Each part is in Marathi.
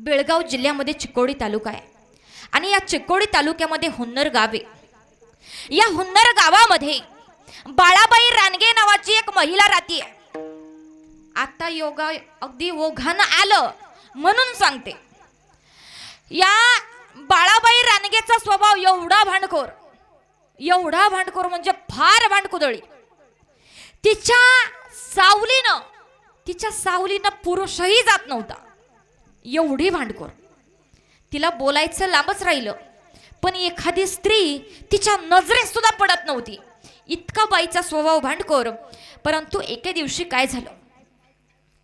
बेळगाव जिल्ह्यामध्ये चिकोडी तालुका आहे आणि या चिकोडी तालुक्यामध्ये हुन्नर गाव आहे। या हुन्नर गावामध्ये बाळाबाई रानगे नावाची एक महिला राहते। आता योगा अगदी ओघानं आलं म्हणून सांगते। या बाळाबाई रानगेचा स्वभाव एवढा भांडखोर म्हणजे फार भांडकुदळी। तिच्या सावलीनं पुरुषही जात नव्हता, एवढी भांडखोर। तिला बोलायचं लांबच राहिलं, पण एखादी स्त्री तिच्या नजरेत सुद्धा पडत नव्हती, इतका बाईचा स्वभाव भांडखोर। परंतु एके दिवशी काय झालं,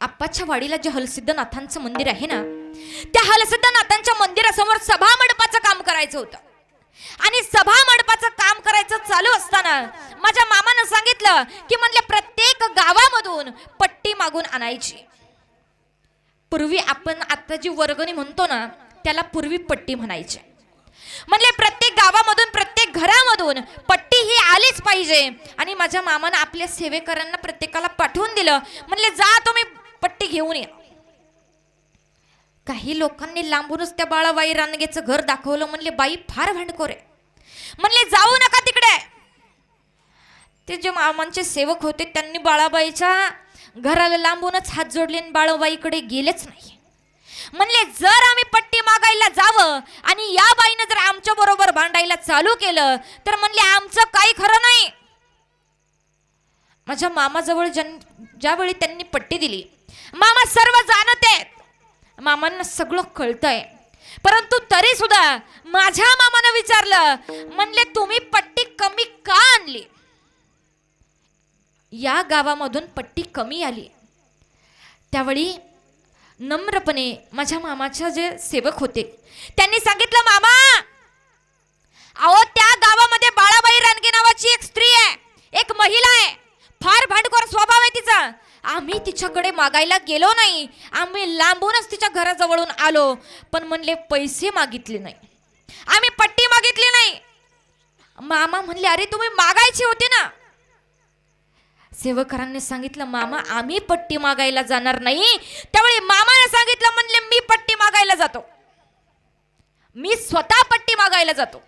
आप्पाच्या वाडीला जे हलसिद्धनाथांचं मंदिर आहे ना, त्या हलसिद्धनाथांच्या मंदिरासमोर सभा मंडपाचं काम करायचं होतं। आणि सभा मंडपाचं काम करायचं चालू असताना माझ्या मामानं सांगितलं की म्हणले प्रत्येक गावामधून पट्टी मागून आणायची। पूर्वी आपण आता जी वर्गणी म्हणतो ना, त्याला पूर्वी पट्टी म्हणायचे। म्हणले प्रत्येक गावामधून प्रत्येक घरामधून पट्टी ही आलीच पाहिजे। आणि माझ्या मामानं आपल्या सेवेकरांना प्रत्येकाला पाठवून दिलं, म्हणले जा तुम्ही पट्टी घेऊन या। काही लोकांनी लांबूनच त्या बाळाबाई रानगेचं घर दाखवलं, म्हणले बाई फार भांडखोर आहे, म्हणले जाऊ नका तिकडे। ते जे मामांचे सेवक होते त्यांनी बाळाबाईच्या घराला लांबूनच हात जोडले आणि बाळाबाईकडे गेलेच नाही। म्हणले जर आम्ही पट्टी मागायला जावं आणि या बाईनं जर आमच्या बरोबर भांडायला चालू केलं तर म्हणले आमचं काही खरं नाही। माझ्या मामाजवळ ज्यावेळी त्यांनी पट्टी दिली, मामा सर्व जाणत आहेत, मामांना सगळं कळतंय, परंतु तरी सुद्धा माझ्या मामानं विचारलं, म्हणले तुम्ही पट्टी कमी का आणली? या गावामधून पट्टी कमी आली। त्यावेळी नम्रपणे माझ्या मामाचे जे सेवक होते त्यांनी सांगितलं, मामा अहो त्या गावामध्ये बाळाबाई रानगे नावाची एक स्त्री आहे, एक महिला आहे, फार भांडखोर स्वभाव आहे तिचा। आम्ही तिच्याकडे मागायला गेलो नाही, आम्ही लांबूनच तिच्या घराजवळून आलो, पण म्हणले पैसे मागितले नाही, आम्ही पट्टी मागितली नाही। मामा म्हणले अरे तुम्ही मागायची होती ना। सेवकरांनी सांगितलं, मामा आम्ही पट्टी मागायला जाणार नाही। त्यावेळी मामाने सांगितलं, म्हणले मी पट्टी मागायला जातो, मी स्वतः पट्टी मागायला जातो।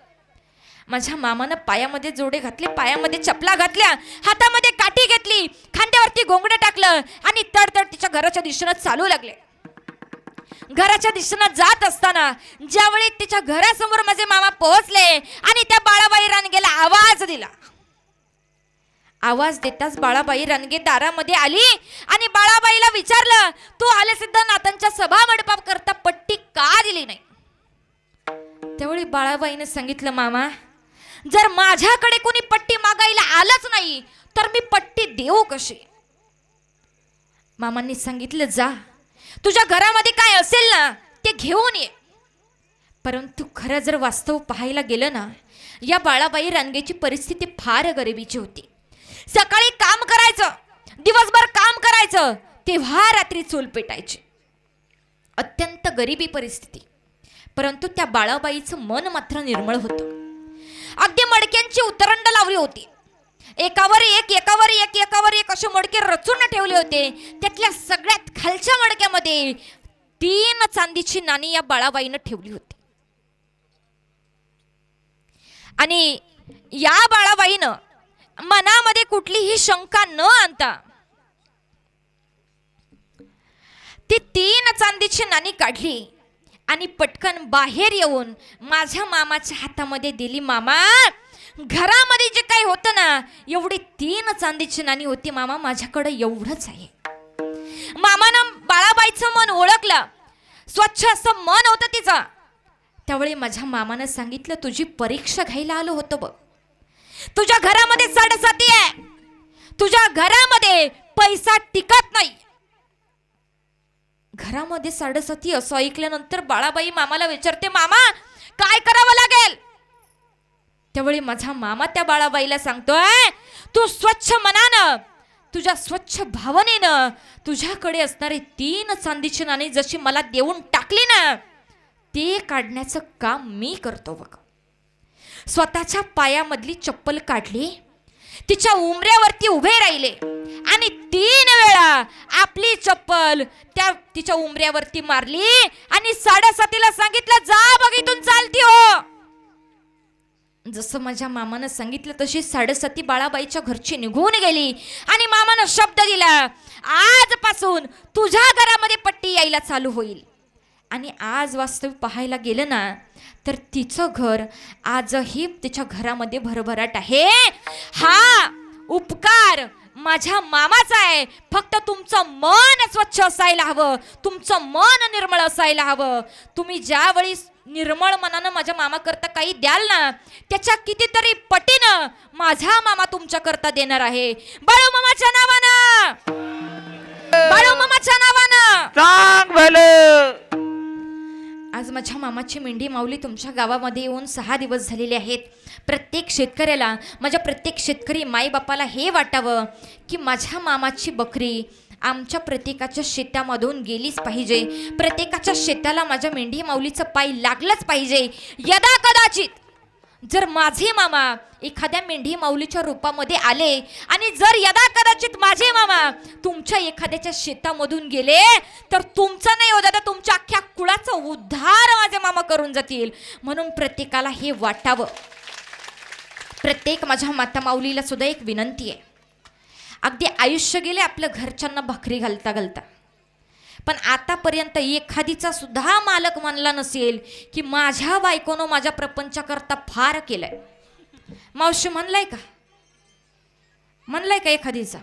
माझ्या मामानं पायामध्ये जोडे घातले, पायामध्ये चपला घातल्या, हातामध्ये काठी घेतली, खांद्यावरती घोंगडं टाकलं आणि तडतड तिच्या घराच्या दिशेनं चालू लागले। घराच्या दिशेनं जात असताना ज्यावेळी तिच्या घरासमोर माझे मामा पोहोचले आणि त्या बाळाबाई रानगेला आवाज दिला, आवाज देताच बाळाबाई रानगे दारामध्ये आली आणि बाळाबाईला विचारलं, तू हलसिद्धनाथांच्या सभा मंडपात करता पट्टी का दिली नाही? त्यावेळी बाळाबाईने सांगितलं, मामा जर माझ्याकडे कोणी पट्टी मागायला आलंच नाही तर मी पट्टी देऊ कशी? मामांनी सांगितलं, जा तुझ्या घरामध्ये काय असेल ना ते घेऊन ये। परंतु खरं जर वास्तव पाहायला गेलं ना, या बाळाबाई रानगेची परिस्थिती फार गरिबीची होती। सकाळी काम करायचं, दिवसभर काम करायचं, तेव्हा रात्री चूल पेटायची, अत्यंत गरिबी परिस्थिती। परंतु त्या बाळाबाईचं मन मात्र निर्मळ होतं। अगदी मडक्यांची उतरंड लावली होती, एकावर एक असे मडके रचून ठेवले होते। त्यातल्या सगळ्यात खालच्या मडक्यामध्ये 3 चांदीची नाणी या बाळाबाईनं ठेवली होती। आणि या बाळाबाईनं मनामध्ये कुठलीही शंका न आणता ती 3 चांदीची नाणी काढली आणि पटकन बाहेर येऊन माझ्या मामाच्या हातामध्ये दिली। मामा घरामध्ये जे काही होतं ना, एवढी 3 चांदीची नाणी होती, मामा माझ्याकडे एवढंच आहे। मामानं बाळाबाईचं मन ओळखलं, स्वच्छ असं मन होतं तिचं। त्यावेळी माझ्या मामानं सांगितलं, तुझी परीक्षा घ्यायला आलो होतो बघ, तुझ्या घरामध्ये साडेसाती आहे, तुझ्या घरामध्ये पैसा टिकत नाही। घरामध्ये साडेसाती असं ऐकल्यानंतर बाळाबाई मामाला विचारते, मामा काय करावं लागेल? त्यावेळी माझा मामा त्या बाळाबाईला सांगतोय, तू स्वच्छ मनानं, तुझ्या स्वच्छ भावनेनं तुझ्याकडे असणारी 3 चांदीची नाणी जशी मला देऊन टाकली ना, ते काढण्याचं काम मी करतो बघ। स्वतःच्या पायामधली चप्पल काढली, तिच्या उमऱ्यावरती उभे राहिले आणि 3 वेळा आपली चप्पल त्या तिच्या उमऱ्यावरती मारली आणि 7:30ला सांगितलं, जा बघ इथून चालती हो. जसं माझ्या मामानं सांगितलं तशी 7:30 बाळाबाईच्या घरची निघून गेली आणि मामानं शब्द दिला, आजपासून तुझ्या घरामध्ये पट्टी यायला चालू होईल. आणि आज वास्तविक पाहायला गेलं ना तर तिचं घर आजही तिच्या घरामध्ये भरभराट आहे. हा उपकार माझ्या मामाचा आहे. फक्त तुमचं मन स्वच्छ असायला हवं, तुमचं मन निर्मळ असायला हवं. तुम्ही ज्यावेळी निर्मळ मनानं माझ्या मामा करता काही द्याल ना, त्याच्या कितीतरी पटीनं माझा मामा तुमच्या करता देणार आहे. बाळू मामाच्या नावानं, बाळू मामाच्या नावानं सांग भलं. आज माझ्या मामाची मेंढी माऊली तुमच्या गावामध्ये येऊन 6 दिवस झालेले आहेत. प्रत्येक शेतकऱ्याला, माझ्या प्रत्येक शेतकरी माईबापाला हे वाटावं की माझ्या मामाची बकरी आमच्या प्रत्येकाच्या शेतामधून गेलीच पाहिजे. प्रत्येकाच्या शेताला माझ्या मेंढी माऊलीचं पाय लागलंच पाहिजे. यदा कदाचित जर माझे मामा एखाद्या मेंढी माऊलीच्या रूपामध्ये आले आणि जर यदा कदाचित माझे मामा तुमच्या एखाद्याच्या शेतामधून गेले तर तुमचं नाही हो दादा, तुमच्या अख्ख्या कुळाचा उद्धार माझे मामा करून जातील. म्हणून प्रत्येकाला हे वाटावं. प्रत्येक माझ्या माता माऊलीला सुद्धा एक विनंती आहे. अगदी आयुष्य गेले आपल्या घरच्यांना भाकरी घालता घालता, पण आतापर्यंत एखादीचा सुद्धा मालक म्हणला नसेल की माझ्या बायकोनं माझ्या प्रपंचाकरता फार केलंय. मावशी म्हणलाय का? म्हणलाय का एखादीचा?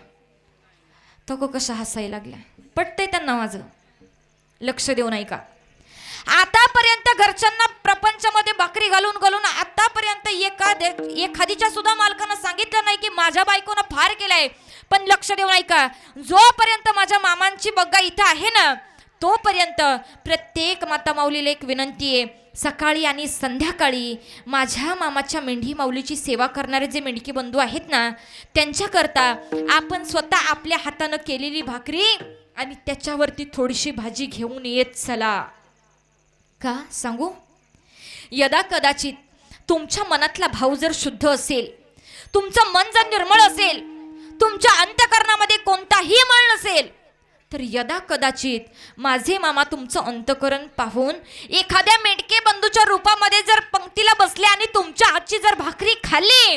तो कसा हसायला लागला. पटतंय त्यांना माझं? लक्ष देऊ नाही का? आतापर्यंत घरच्यांना प्रपंचामध्ये भाकरी घालून घालून आतापर्यंत एखादीच्या सुद्धा मालकानं सांगितलं नाही की माझ्या बायकोनं फार केलंय. पण लक्ष देऊ नाही का, जोपर्यंत माझ्या मामांची बग्गा इथं आहे ना तोपर्यंत प्रत्येक माता माऊलीला एक विनंती आहे, सकाळी आणि संध्याकाळी माझ्या मामाच्या मेंढी माऊलीची सेवा करणारे जे मेंढकी बंधू आहेत ना त्यांच्याकरता आपण स्वतः आपल्या हातानं केलेली भाकरी आणि त्याच्यावरती थोडीशी भाजी घेऊन येत चला. का सांगू? यदा कदाचित तुमच्या मनातला भाव जर शुद्ध असेल, तुमचं मन जर निर्मळ असेल, तुमच्या अंतःकरणामध्ये कोणताही मळ नसेल, तर यदा कदाचित माझे मामा तुमचं अंतःकरण पाहून एखाद्या मेंढके बंधूच्या रूपामध्ये जर पंक्तीला बसले आणि तुमच्या हातची जर भाकरी खाल्ली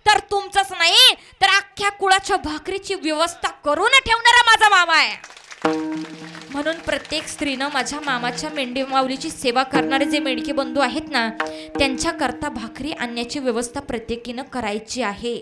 तर तुमचंच नाही तर अख्ख्या कुळाच्या भाकरीची व्यवस्था करून ठेवणारा माझा मामा आहे. म्हणून प्रत्येक स्त्रीनं माझ्या मामाच्या मेंढी माऊलीची सेवा करणारे जे मेंढके बंधू आहेत ना त्यांच्याकरता भाकरी आणण्याची व्यवस्था प्रत्येकीनं करायची आहे.